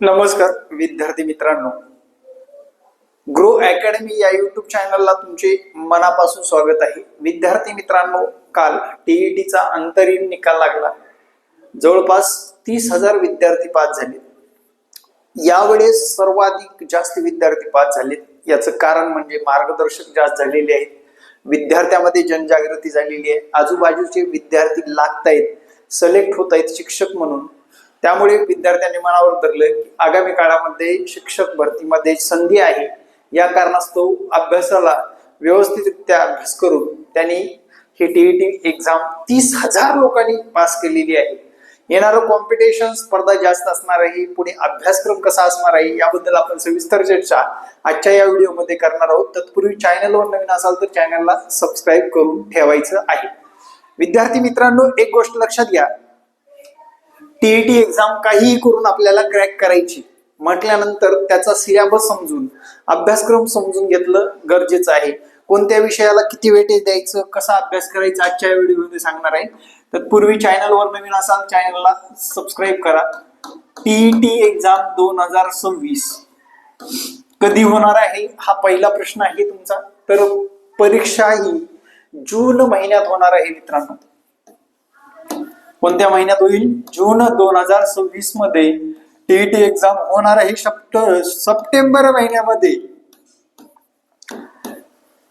नमस्कार विद्यार्थी मित्रांनो, ग्रो अकॅडमी या युट्यूब चॅनलला तुमचे मनापासून स्वागत आहे। विद्यार्थी मित्रांनो, काल टीईटीचा अंतरिम निकाल लागला। जवळपास 30,000 विद्यार्थी पास झाले। यावेळेस सर्वाधिक जास्त विद्यार्थी पास झाले। याचं कारण म्हणजे मार्गदर्शक जास्त झालेले आहेत, विद्यार्थ्यांमध्ये जनजागृती झालेली आहे, आजूबाजूचे विद्यार्थी लागतायत, सिलेक्ट होत आहेत शिक्षक म्हणून। त्यामुळे विद्यार्थ्यांनी मनावर धरले की आगामी काळामध्ये शिक्षक भरतीमध्ये संधी आहे। या कारणास्तव अभ्यासाला व्यवस्थितरित्या अभ्यास करून त्यांनी ही टीईटी एक्झाम 30,000 लोकांनी पास केलेली आहे। येणारं कॉम्पिटिशन स्पर्धा जास्त असणार आहे, पुढे अभ्यासक्रम कसा असणार आहे याबद्दल आपण सविस्तर चर्चा आजच्या या व्हिडिओमध्ये करणार आहोत। तत्पूर्वी चॅनलवर नवीन असाल तर चॅनलला सबस्क्राईब करून ठेवायचं आहे। विद्यार्थी मित्रांनो, एक गोष्ट लक्षात घ्या, टीईटी एक्झाम काहीही करून आपल्याला क्रॅक करायची म्हटल्यानंतर त्याचा सिलेबस समजून अभ्यासक्रम समजून घेतलं गरजेचं आहे। कोणत्या विषयाला किती वेटेज द्यायचं, कसा अभ्यास करायचा आजच्या व्हिडिओमध्ये सांगणार आहे। तत्पूर्वी चॅनलवर नवीन असाल चॅनलला सबस्क्राईब करा। टीईटी एक्झाम 2026 कधी होणार आहे हा पहिला प्रश्न आहे तुमचा। तर परीक्षा ही जून महिन्यात होणार आहे मित्रांनो। कोणत्या महिन्यात होईल? जून 2026 मध्ये टीईटी एक्झाम होणार आहे। सप्टेंबर महिन्यामध्ये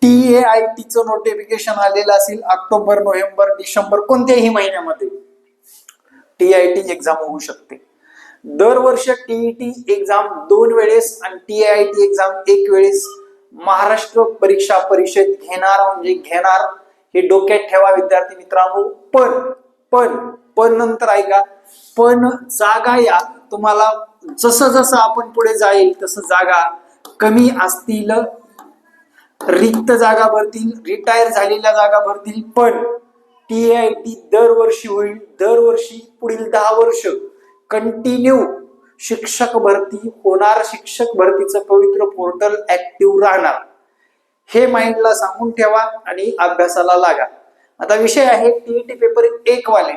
टीएआयटीचं नोटिफिकेशन आलेलं असेल। ऑक्टोबर, नोव्हेंबर, डिसेंबर कोणत्याही महिन्यामध्ये टीआयटी एक्झाम होऊ शकते। दरवर्षी टीईटी एक्झाम 2 वेळेस आणि टीआयटी एक्झाम 1 वेळेस महाराष्ट्र परीक्षा परिषद घेणार म्हणजे घेणार, हे डोक्यात ठेवा विद्यार्थी मित्रांनो। पण नंतर ऐका, पण जागा या तुम्हाला जसं जसं आपण पुढे जाईल तसं जागा कमी असतील, रिक्त जागा भरतील, रिटायर झालेल्या जागा भरतील। पण टीआयटी दरवर्षी होईल, दरवर्षी पुढील 10 वर्ष कंटिन्यू शिक्षक भरती होणार, शिक्षक भरतीचं पवित्र पोर्टल ऍक्टिव्ह राहणार, हे माइंडला सांगून ठेवा आणि अभ्यासाला लागा। आता विषय आहे टीईटी पेपर 1 वाले,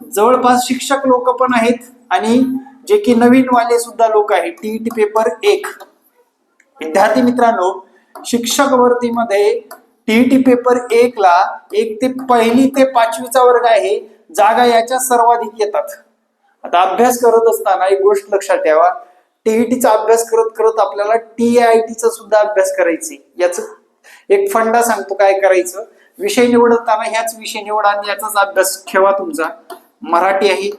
जवळपास शिक्षक लोक पण आहेत आणि जे की नवीन वाले सुद्धा लोक आहेत। टीईटी पेपर 1 विद्यार्थी मित्रांनो, शिक्षक भरतीमध्ये टीईटी पेपर 1 ला 1 ते 1ली ते 5वीचा वर्ग आहे, जागा याच्या सर्वाधिक येतात। आता अभ्यास करत असताना एक गोष्ट लक्षात ठेवा, टीईटीचा अभ्यास करत करत आपल्याला टीआयटीचा सुद्धा अभ्यास करायचे। याचं एक फंडा सांगतो काय करायचं। विषय निवडताना ह्याच विषय निवडा आणि याचाच अभ्यास ठेवा तुमचा। मराठी आहे,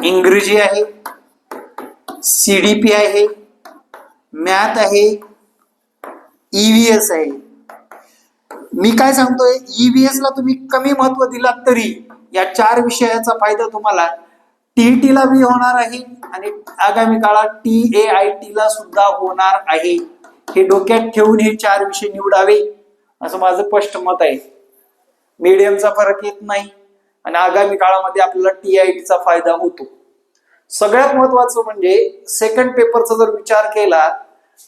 इंग्रजी आहे, सीडीपी आहे, मॅथ आहे, ईव्हीएस आहे। मी काय सांगतोय, ईव्हीएस ला तुम्ही कमी महत्व दिलात तरी या 4 विषयाचा फायदा तुम्हाला टीईटी ला बी होणार आहे आणि आगामी काळात टीएआयटी ला सुद्धा होणार आहे। हे डोक्यात ठेवून हे 4 विषय निवडावे असं माझं स्पष्ट मत आहे। मीडियमचा फरक येत नाही आणि आगामी काळामध्ये आपल्याला टीआयटीचा फायदा होतो। सगळ्यात महत्वाचं म्हणजे सेकंड पेपरचा जर विचार केला,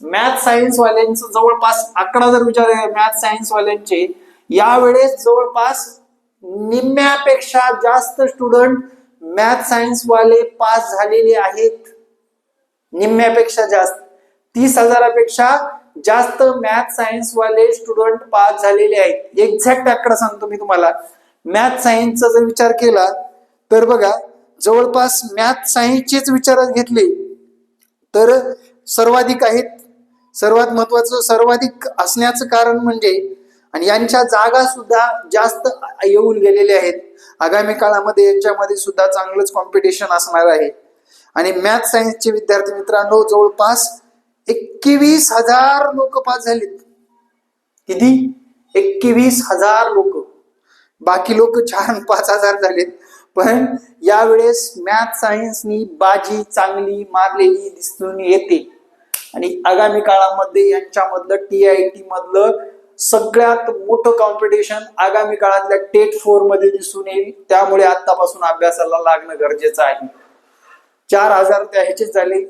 मॅथ सायन्स वाल्यांचं जवळपास आकडा जर विचार केला, मॅथ सायन्स वाल्यांचे यावेळेस जवळपास निम्म्यापेक्षा जास्त स्टुडंट मॅथ सायन्स वाले पास झालेले आहेत। निम्म्यापेक्षा जास्त, 30,000पेक्षा जास्त मॅथ सायन्स वाले स्टुडंट पास झालेले आहेत। एक्झॅक्ट आकडा सांगतो मी तुम्हाला। मॅथ सायन्सचा जर विचार केला तर बघा, जवळपास मॅथ सायन्सचेच विचारात घेतले तर सर्वाधिक आहेत। सर्वात महत्वाचं सर्वाधिक असण्याचं कारण म्हणजे आणि यांच्या जागा सुद्धा जास्त येऊन गेलेले आहेत। आगामी काळामध्ये यांच्यामध्ये सुद्धा चांगलंच कॉम्पिटिशन असणार आहे। आणि मॅथ सायन्सचे विद्यार्थी मित्रांनो जवळपास 21,000 लोक पास झालेत। किती? 21,000 लोक। बाकी लोक 4-5,000 झालेत। पण यावेळेस मॅथ सायन्सनी बाजी चांगली मारलेली दिसून येते आणि आगामी काळामध्ये यांच्यामधलं टीआयटी मधलं सगळ्यात मोठं कॉम्पिटिशन आगामी काळातल्या टेट 4 मध्ये दिसून येईल। त्यामुळे आतापासून अभ्यासाला लागणं गरजेचं आहे। 4,000 त्या ह्याचे झाले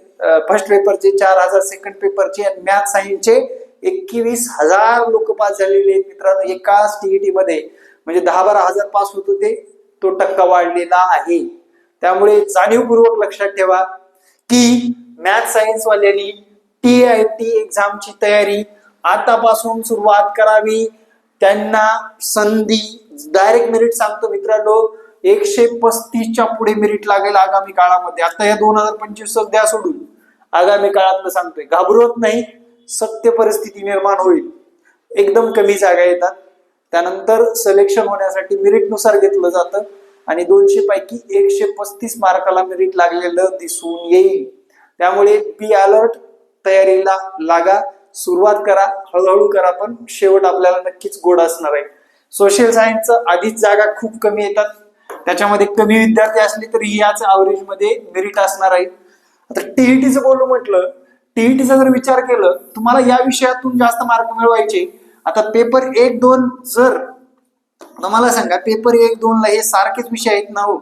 फर्स्ट पेपरचे, 4,000 सेकंड पेपरचे आणि मॅथ सायन्सचे 21,000 लोक पास झालेले आहेत मित्रांनो एकाच टीईटी मध्ये। म्हणजे 10-12,000 पास होत होते, तो टक्का वाढलेला आहे। त्यामुळे जाणीवपूर्वक लक्षात ठेवा की मॅथ सायन्स वाल्यांनी TIT एक्झामची तयारी आतापासून सुरुवात करावी. त्यांना संधी डायरेक्ट मेरिट सांगतो मित्रांनो, 135च्या पुढे मेरिट लागेल आगामी काळामध्ये. आता या 2025 द्या सोडून, आगामी काळातलं सांगतोय. घाबरवत नाही, सत्य परिस्थिती निर्माण होईल. एकदम कमी जागा येतात, त्यानंतर सिलेक्शन होण्यासाठी मेरिट नुसार घेतलं जातं आणि 200 पैकी 135 मार्काला मेरिट लागलेलं दिसून येईल. त्यामुळे बी अलर्ट, तयारीला लागा, सुरुवात करा, हळूहळू करा, पण शेवट आपल्याला नक्कीच गोड असणार आहे. सोशल सायन्सचं आधीच जागा खूप कमी येतात, त्याच्यामध्ये कमी विद्यार्थी असले तरी याच ऍव्हरेज मध्ये मेरिट असणार आहे. आता TETचं बोलू म्हटलं, TETचा जर विचार केलं, तुम्हाला या विषयातून जास्त मार्क मिळवायचे. आता पेपर 1-2 जर तुम्हाला सांगा, पेपर 1-2 ला हे सारखेच विषय आहेत ना हो.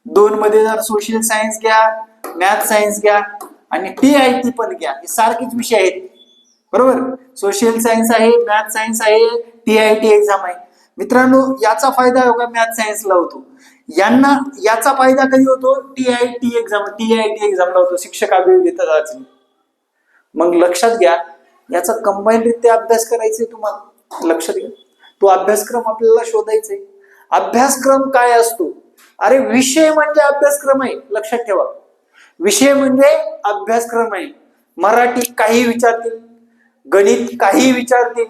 2 मध्ये जर सोशल सायन्स घ्या, मॅथ सायन्स घ्या आणि TIT पण घ्या, हे सारखेच विषय आहेत बरोबर. सोशल सायन्स आहे, मॅथ सायन्स आहे, TIT एक्झाम आहे. मित्रांनो, याचा फायदा योगा मॅथ सायन्सला होतो. यांना याचा फायदा कधी होतो? TIT एक्झामला होतो, शिक्षक अभियोग्यता चाचणी. मग लक्षात घ्या, याचा कंबाईन रित्या अभ्यास करायचा तुम्हाला. लक्षात घ्या, तो अभ्यासक्रम आपल्याला शोधायचा आहे. अभ्यासक्रम काय असतो? अरे विषय म्हणजे अभ्यासक्रम आहे, लक्षात ठेवा. विषय म्हणजे अभ्यासक्रम आहे. मराठी काही विचारतील, गणित काही विचारतील,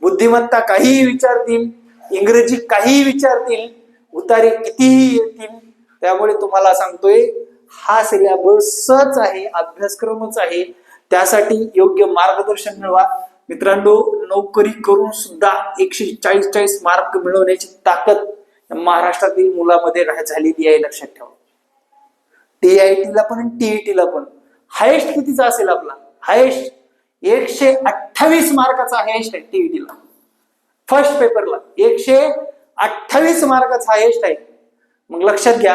बुद्धिमत्ता काही विचारतील, इंग्रजी काही विचारतील, उतारे कितीही येतील. त्यामुळे तुम्हाला सांगतोय, हा सिलेबसच आहे, अभ्यासक्रमच आहे. त्यासाठी योग्य मार्गदर्शन मिळवा मित्रांनो. नोकरी करून सुद्धा 140 मार्क मिळवण्याची ताकद महाराष्ट्रातील मुलामध्ये झालेली आहे, लक्षात ठेवा. TITला पण आणि TETला पण हायेस्ट कितीचा असेल आपला? हायेस्ट 128 मार्काचा हायेस्ट आहे TETला. फर्स्ट पेपरला 128 मार्काचा हायेस्ट आहे. मग लक्षात घ्या,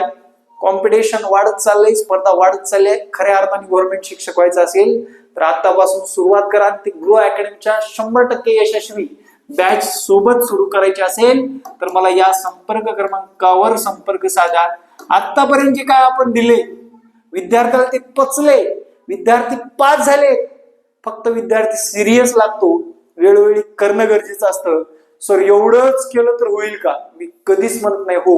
कॉम्पिटिशन वाढत चाललंय, स्पर्धा वाढत चालली आहे. खऱ्या अर्थाने गव्हर्नमेंट शिक्षक व्हायचं असेल तर आतापासून सुरुवात करा. ते ग्रो अकॅडमीच्या 100% यशस्वी बॅच सोबत सुरू करायचे असेल तर मला या संपर्क क्रमांकावर संपर्क साधा. आतापर्यंत जे काय आपण दिले विद्यार्थ्याला ते पचले, विद्यार्थी पास झाले. फक्त विद्यार्थी सिरियस लागतो, वेळोवेळी करणं गरजेचं असतं. सर एवढंच केलं तर होईल का? मी कधीच म्हणत नाही हो,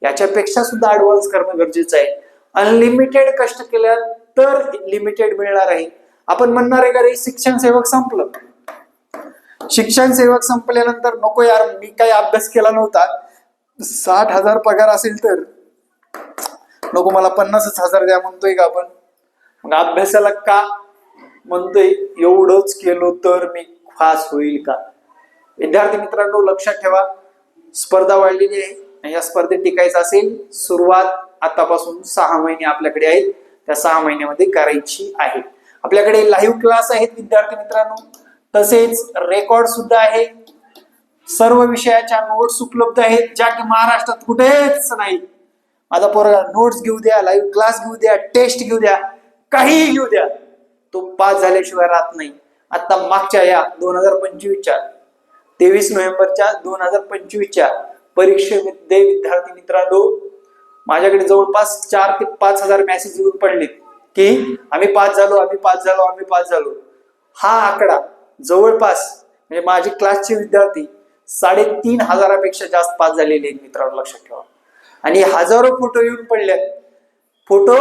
याच्यापेक्षा सुद्धा ऍडव्हान्स करणं गरजेचं आहे. अनलिमिटेड कष्ट केल्या तर लिमिटेड मिळणार आहे. आपण म्हणणार आहे का रे शिक्षण सेवक संपलं, शिक्षण सेवक संपल्यानंतर नको यार, मी काही अभ्यास केला नव्हता, 60,000 पगार असेल तर नको, मला 50,000 द्या म्हणतोय का आपण? मग अभ्यासाला का म्हणतोय? एवढंच केलो तर मी पास होईल का? विद्यार्थी मित्रांनो, लक्षात ठेवा, स्पर्धा वाढलेली आहे. या स्पर्धेत टिकायचं असेल, सुरुवात आतापासून 6 महिने आपल्याकडे आहेत, त्या 6 महिन्यामध्ये करायची आहे. आपल्याकडे लाईव्ह क्लास आहेत विद्यार्थी मित्रांनो, तसेच रेकॉर्ड सुद्धा आहे. सर्व विषयाच्या नोट्स उपलब्ध आहेत, ज्या की महाराष्ट्रात कुठेच नाही. माझा पोरगा नोट्स घेऊ द्या, लाईव्ह क्लास घेऊ द्या, टेस्ट घेऊ द्या, काहीही घेऊ द्या, तो पास झाल्याशिवाय राहत नाही. आता मागच्या या 2025च्या 23 नोव्हेंबरच्या 2025च्या परीक्षेमध्ये विद्यार्थी मित्रांनो, माझ्याकडे जवळपास 4 ते 5 हजार मेसेज येऊन पडलेत की आम्ही पास झालो, आम्ही पास झालो, आम्ही पास झालो. हा आकडा जवळपास म्हणजे माझे क्लासचे विद्यार्थी 3,500पेक्षा जास्त पास झालेले आहेत मित्रांनो, लक्षात ठेवा. आणि हजारो फोटो येऊन पडल्यात, फोटो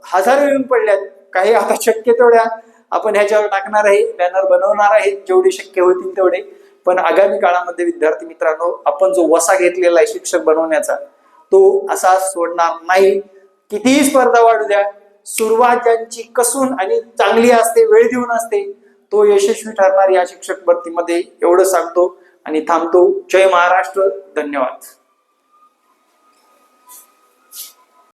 हजारो येऊन पडल्यात. काही आता शक्य तेवढ्या आपण ह्याच्यावर टाकणार आहे, बॅनर बनवणार आहे, जेवढे शक्य होतील तेवढे. पण आगामी काळामध्ये विद्यार्थी मित्रांनो, आपण जो वसा घेतलेला आहे शिक्षक बनवण्याचा, तो असा सोडणार नाही. कितीही स्पर्धा वाढू द्या, सुरुवात ज्यांची कसून आणि चांगली असते, वेळ देऊन असते, तो यशस्वी ठरणार या शिक्षक भरतीमध्ये, एवढं सांगतो आणि थांबतो. जय महाराष्ट्र, धन्यवाद.